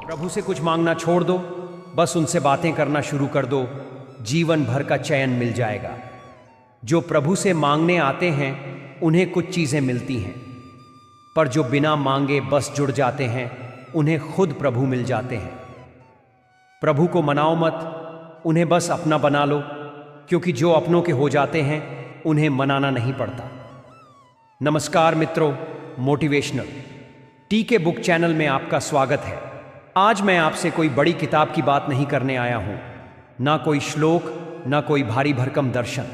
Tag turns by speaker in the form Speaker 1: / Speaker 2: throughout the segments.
Speaker 1: प्रभु से कुछ मांगना छोड़ दो, बस उनसे बातें करना शुरू कर दो, जीवन भर का चैन मिल जाएगा। जो प्रभु से मांगने आते हैं उन्हें कुछ चीज़ें मिलती हैं, पर जो बिना मांगे बस जुड़ जाते हैं उन्हें खुद प्रभु मिल जाते हैं। प्रभु को मनाओ मत, उन्हें बस अपना बना लो, क्योंकि जो अपनों के हो जाते हैं उन्हें मनाना नहीं पड़ता। नमस्कार मित्रों, मोटिवेशनल टीके बुक चैनल में आपका स्वागत है। आज मैं आपसे कोई बड़ी किताब की बात नहीं करने आया हूं, ना कोई श्लोक, ना कोई भारी भरकम दर्शन।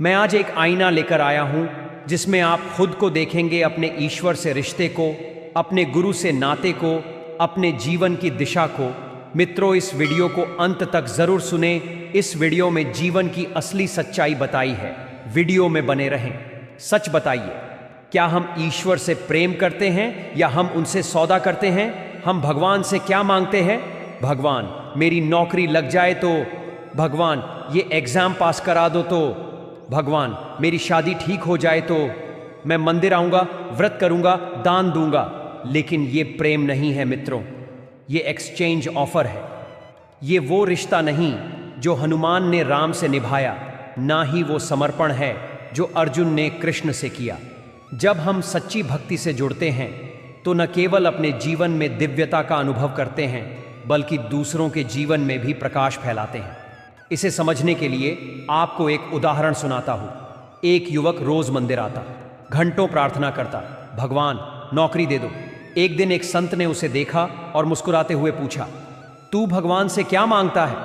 Speaker 1: मैं आज एक आईना लेकर आया हूं जिसमें आप खुद को देखेंगे, अपने ईश्वर से रिश्ते को, अपने गुरु से नाते को, अपने जीवन की दिशा को। मित्रों, इस वीडियो को अंत तक जरूर सुने। इस वीडियो में जीवन की असली सच्चाई बताई है। वीडियो में बने रहें। सच बताइए, क्या हम ईश्वर से प्रेम करते हैं या हम उनसे सौदा करते हैं? हम भगवान से क्या मांगते हैं? भगवान मेरी नौकरी लग जाए तो, भगवान ये एग्जाम पास करा दो तो, भगवान मेरी शादी ठीक हो जाए तो, मैं मंदिर आऊंगा, व्रत करूंगा, दान दूंगा। लेकिन ये प्रेम नहीं है मित्रों, ये एक्सचेंज ऑफर है। ये वो रिश्ता नहीं जो हनुमान ने राम से निभाया, ना ही वो समर्पण है जो अर्जुन ने कृष्ण से किया। जब हम सच्ची भक्ति से जुड़ते हैं तो न केवल अपने जीवन में दिव्यता का अनुभव करते हैं, बल्कि दूसरों के जीवन में भी प्रकाश फैलाते हैं। इसे समझने के लिए आपको एक उदाहरण सुनाता हूँ। एक युवक रोज मंदिर आता, घंटों प्रार्थना करता, भगवान नौकरी दे दो। एक दिन एक संत ने उसे देखा और मुस्कुराते हुए पूछा, तू भगवान से क्या मांगता है?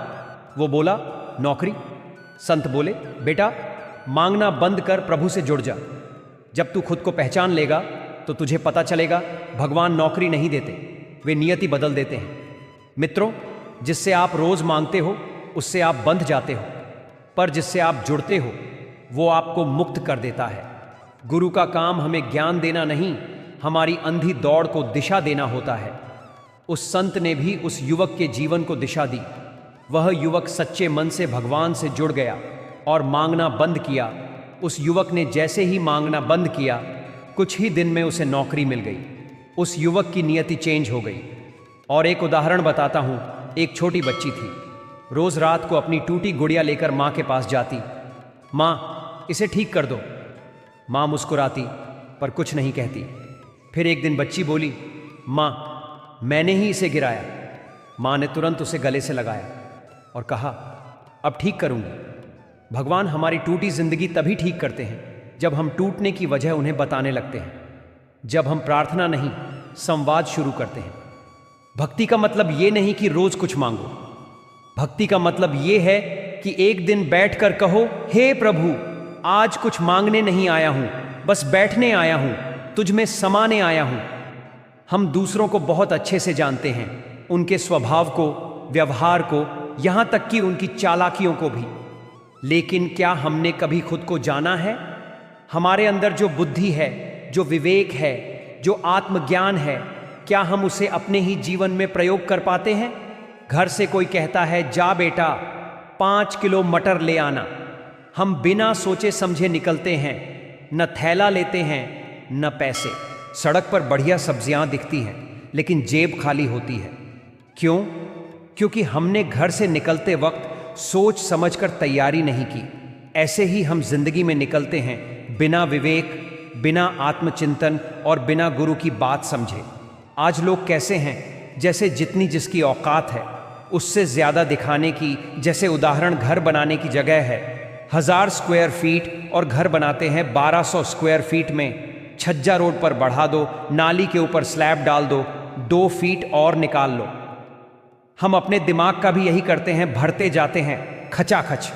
Speaker 1: वो बोला, नौकरी। संत बोले, बेटा मांगना बंद कर, प्रभु से जुड़ जा। जब तू खुद को पहचान लेगा तो तुझे पता चलेगा भगवान नौकरी नहीं देते, वे नियति बदल देते हैं। मित्रों, जिससे आप रोज मांगते हो उससे आप बंध जाते हो, पर जिससे आप जुड़ते हो वो आपको मुक्त कर देता है। गुरु का काम हमें ज्ञान देना नहीं, हमारी अंधी दौड़ को दिशा देना होता है। उस संत ने भी उस युवक के जीवन को दिशा दी। वह युवक सच्चे मन से भगवान से जुड़ गया और मांगना बंद किया। उस युवक ने जैसे ही मांगना बंद किया, कुछ ही दिन में उसे नौकरी मिल गई। उस युवक की नियति चेंज हो गई। और एक उदाहरण बताता हूँ। एक छोटी बच्ची थी, रोज रात को अपनी टूटी गुड़िया लेकर माँ के पास जाती। माँ इसे ठीक कर दो। माँ मुस्कुराती पर कुछ नहीं कहती। फिर एक दिन बच्ची बोली, माँ मैंने ही इसे गिराया। माँ ने तुरंत उसे गले से लगाया और कहा, अब ठीक करूंगी। भगवान हमारी टूटी जिंदगी तभी ठीक करते हैं जब हम टूटने की वजह उन्हें बताने लगते हैं, जब हम प्रार्थना नहीं संवाद शुरू करते हैं। भक्ति का मतलब ये नहीं कि रोज कुछ मांगो। भक्ति का मतलब ये है कि एक दिन बैठकर कहो, हे प्रभु आज कुछ मांगने नहीं आया हूं, बस बैठने आया हूं, तुझ में समाने आया हूं। हम दूसरों को बहुत अच्छे से जानते हैं, उनके स्वभाव को, व्यवहार को, यहां तक कि उनकी चालाकियों को भी। लेकिन क्या हमने कभी खुद को जाना है? हमारे अंदर जो बुद्धि है, जो विवेक है, जो आत्मज्ञान है, क्या हम उसे अपने ही जीवन में प्रयोग कर पाते हैं? घर से कोई कहता है, जा बेटा 5 किलो मटर ले आना। हम बिना सोचे समझे निकलते हैं, न थैला लेते हैं न पैसे। सड़क पर बढ़िया सब्जियां दिखती हैं लेकिन जेब खाली होती है। क्यों? क्योंकि हमने घर से निकलते वक्त सोच समझकर तैयारी नहीं की। ऐसे ही हम जिंदगी में निकलते हैं बिना विवेक, बिना आत्मचिंतन और बिना गुरु की बात समझे। आज लोग कैसे हैं? जैसे जितनी जिसकी औकात है उससे ज्यादा दिखाने की। जैसे उदाहरण घर बनाने की जगह है 1000 स्क्वायर फीट और घर बनाते हैं 1200 स्क्वायर फीट में। छज्जा रोड पर बढ़ा दो, नाली के ऊपर स्लैब डाल दो, 2 फीट और निकाल लो। हम अपने दिमाग का भी यही करते हैं, भरते जाते हैं खचाखच।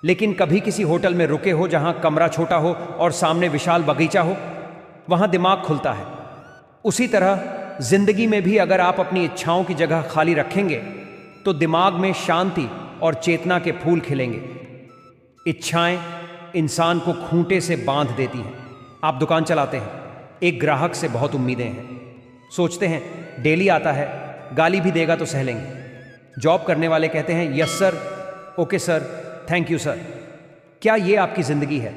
Speaker 1: लेकिन कभी किसी होटल में रुके हो जहां कमरा छोटा हो और सामने विशाल बगीचा हो, वहां दिमाग खुलता है। उसी तरह जिंदगी में भी अगर आप अपनी इच्छाओं की जगह खाली रखेंगे तो दिमाग में शांति और चेतना के फूल खिलेंगे। इच्छाएं इंसान को खूंटे से बांध देती हैं। आप दुकान चलाते हैं, एक ग्राहक से बहुत उम्मीदें हैं, सोचते हैं डेली आता है, गाली भी देगा तो सह लेंगे। जॉब करने वाले कहते हैं, yes sir, okay sir, thank you sir. क्या ये आपकी जिंदगी है?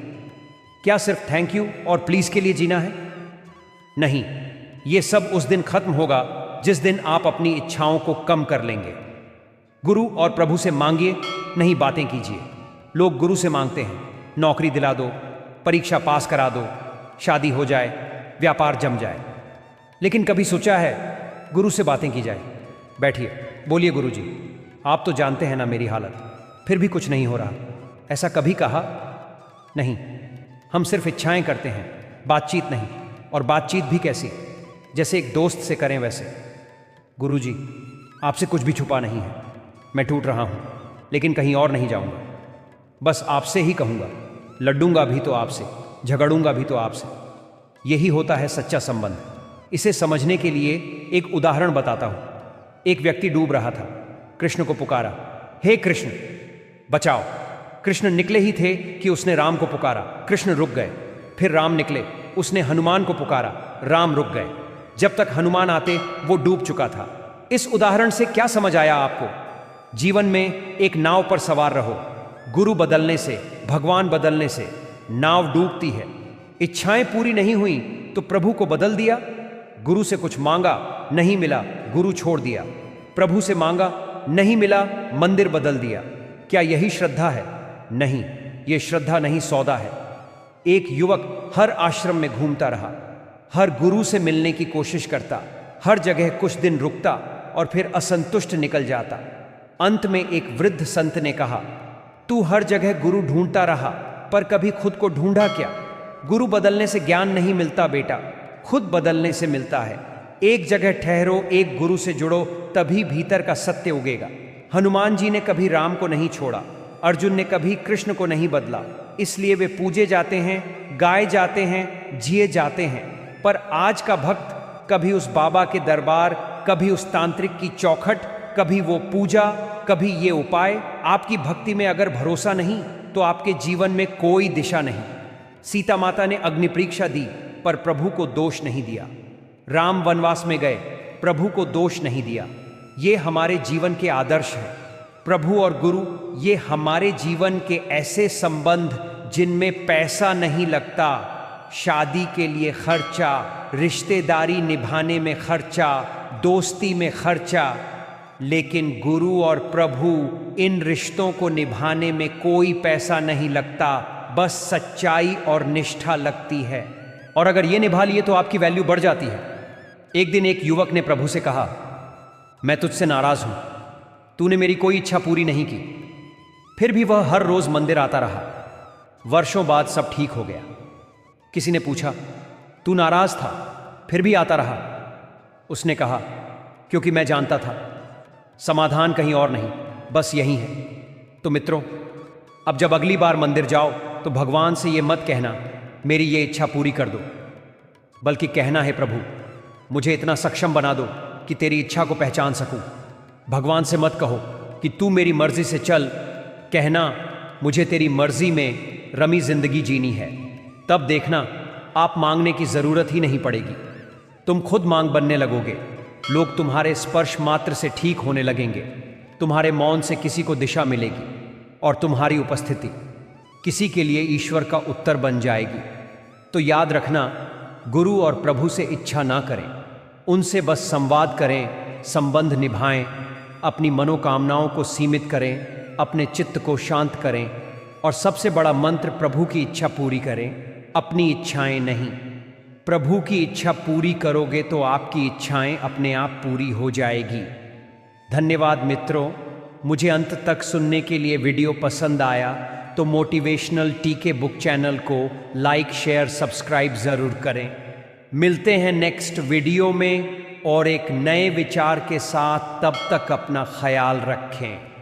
Speaker 1: क्या सिर्फ थैंक यू और प्लीज के लिए जीना है? नहीं, ये सब उस दिन खत्म होगा जिस दिन आप अपनी इच्छाओं को कम कर लेंगे। गुरु और प्रभु से मांगिए, नहीं बातें कीजिए। लोग गुरु से मांगते हैं, नौकरी दिला दो, परीक्षा पास करा दो, शादी हो जाए, व्यापार जम जाए। लेकिन कभी सोचा है गुरु से बातें की जाए? बैठिए, बोलिए गुरु जी, आप तो जानते हैं ना मेरी हालत, फिर भी कुछ नहीं हो रहा। ऐसा कभी कहा? नहीं, हम सिर्फ इच्छाएं करते हैं, बातचीत नहीं। और बातचीत भी कैसी? जैसे एक दोस्त से करें वैसे। गुरु जी, आपसे कुछ भी छुपा नहीं है। मैं टूट रहा हूं, लेकिन कहीं और नहीं जाऊंगा। बस आपसे ही कहूंगा, लड़ूंगा भी तो आपसे, झगड़ूंगा भी तो आपसे। यही होता है सच्चा संबंध। इसे समझने के लिए एक उदाहरण बताता हूं। एक व्यक्ति डूब रहा था, कृष्ण को पुकारा, हे कृष्ण बचाओ। कृष्ण निकले ही थे कि उसने राम को पुकारा, कृष्ण रुक गए। फिर राम निकले, उसने हनुमान को पुकारा, राम रुक गए। जब तक हनुमान आते वो डूब चुका था। इस उदाहरण से क्या समझ आया आपको? जीवन में एक नाव पर सवार रहो। गुरु बदलने से, भगवान बदलने से नाव डूबती है। इच्छाएं पूरी नहीं हुई तो प्रभु को बदल दिया। गुरु से कुछ मांगा, नहीं मिला, गुरु छोड़ दिया। प्रभु से मांगा, नहीं मिला, मंदिर बदल दिया। क्या यही श्रद्धा है? नहीं, यह श्रद्धा नहीं, सौदा है। एक युवक हर आश्रम में घूमता रहा, हर गुरु से मिलने की कोशिश करता, हर जगह कुछ दिन रुकता और फिर असंतुष्ट निकल जाता। अंत में एक वृद्ध संत ने कहा, तू हर जगह गुरु ढूंढता रहा, पर कभी खुद को ढूंढा क्या? गुरु बदलने से ज्ञान नहीं मिलता बेटा, खुद बदलने से मिलता है। एक जगह ठहरो, एक गुरु से जुड़ो, तभी भीतर का सत्य उगेगा। हनुमान जी ने कभी राम को नहीं छोड़ा, अर्जुन ने कभी कृष्ण को नहीं बदला। इसलिए वे पूजे जाते हैं, गाए जाते हैं, जिए जाते हैं। पर आज का भक्त कभी उस बाबा के दरबार, कभी उस तांत्रिक की चौखट, कभी वो पूजा, कभी ये उपाय। आपकी भक्ति में अगर भरोसा नहीं तो आपके जीवन में कोई दिशा नहीं। सीता माता ने अग्नि परीक्षा दी पर प्रभु को दोष नहीं दिया। राम वनवास में गए, प्रभु को दोष नहीं दिया। ये हमारे जीवन के आदर्श हैं। प्रभु और गुरु ये हमारे जीवन के ऐसे संबंध जिनमें पैसा नहीं लगता। शादी के लिए खर्चा, रिश्तेदारी निभाने में खर्चा, दोस्ती में खर्चा, लेकिन गुरु और प्रभु इन रिश्तों को निभाने में कोई पैसा नहीं लगता, बस सच्चाई और निष्ठा लगती है। और अगर ये निभा लिए तो आपकी वैल्यू बढ़ जाती है। एक दिन एक युवक ने प्रभु से कहा, मैं तुझसे नाराज हूं, तूने मेरी कोई इच्छा पूरी नहीं की। फिर भी वह हर रोज मंदिर आता रहा। वर्षों बाद सब ठीक हो गया। किसी ने पूछा, तू नाराज था फिर भी आता रहा? उसने कहा, क्योंकि मैं जानता था समाधान कहीं और नहीं, बस यही है। तो मित्रों, अब जब अगली बार मंदिर जाओ तो भगवान से ये मत कहना मेरी ये इच्छा पूरी कर दो, बल्कि कहना है, प्रभु मुझे इतना सक्षम बना दो कि तेरी इच्छा को पहचान सकूं। भगवान से मत कहो कि तू मेरी मर्जी से चल, कहना मुझे तेरी मर्जी में रमी जिंदगी जीनी है। तब देखना आप मांगने की जरूरत ही नहीं पड़ेगी। तुम खुद मांग बनने लगोगे। लोग तुम्हारे स्पर्श मात्र से ठीक होने लगेंगे। तुम्हारे मौन से किसी को दिशा मिलेगी और तुम्हारी उपस्थिति किसी के लिए ईश्वर का उत्तर बन जाएगी। तो याद रखना, गुरु और प्रभु से इच्छा ना करें, उनसे बस संवाद करें, संबंध निभाएं, अपनी मनोकामनाओं को सीमित करें, अपने चित्त को शांत करें और सबसे बड़ा मंत्र, प्रभु की इच्छा पूरी करें, अपनी इच्छाएं नहीं। प्रभु की इच्छा पूरी करोगे तो आपकी इच्छाएं अपने आप पूरी हो जाएगी। धन्यवाद मित्रों, मुझे अंत तक सुनने के लिए। वीडियो पसंद आया तो मोटिवेशनल टीके बुक चैनल को लाइक, शेयर, सब्सक्राइब ज़रूर करें। मिलते हैं नेक्स्ट वीडियो में और एक नए विचार के साथ। तब तक अपना ख्याल रखें।